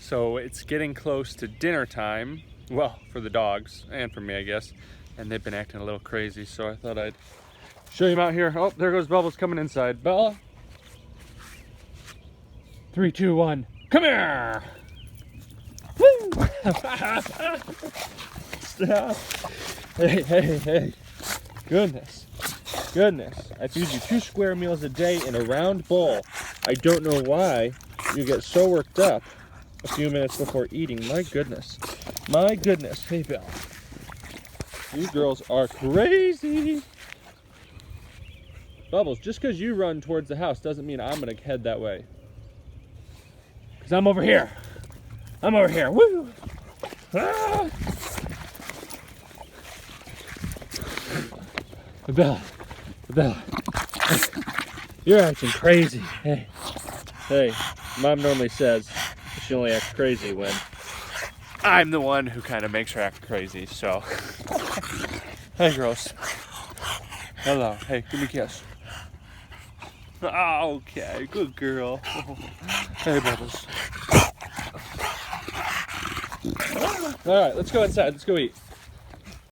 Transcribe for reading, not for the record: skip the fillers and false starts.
So it's getting close to dinner time. Well, for the dogs and for me, I guess. And they've been acting a little crazy, so I thought I'd show you out here. Oh, there goes Bubbles coming inside. Bella. 3, 2, 1. Come here! Woo! Stop. Hey. Goodness. I feed you 2 square meals a day in a round bowl. I don't know why you get so worked up a few minutes before eating. My goodness. Hey, Belle. You girls are crazy. Bubbles, just because you run towards the house doesn't mean I'm going to head that way. Because I'm over here. Woo! Ah! Bella. You're acting crazy. Hey, Mom normally says she only acts crazy when I'm the one who kind of makes her act crazy, so. Hey, girls. Hello. Hey, give me a kiss. Okay, good girl. Hey, Bubbles. All right, let's go inside. Let's go eat.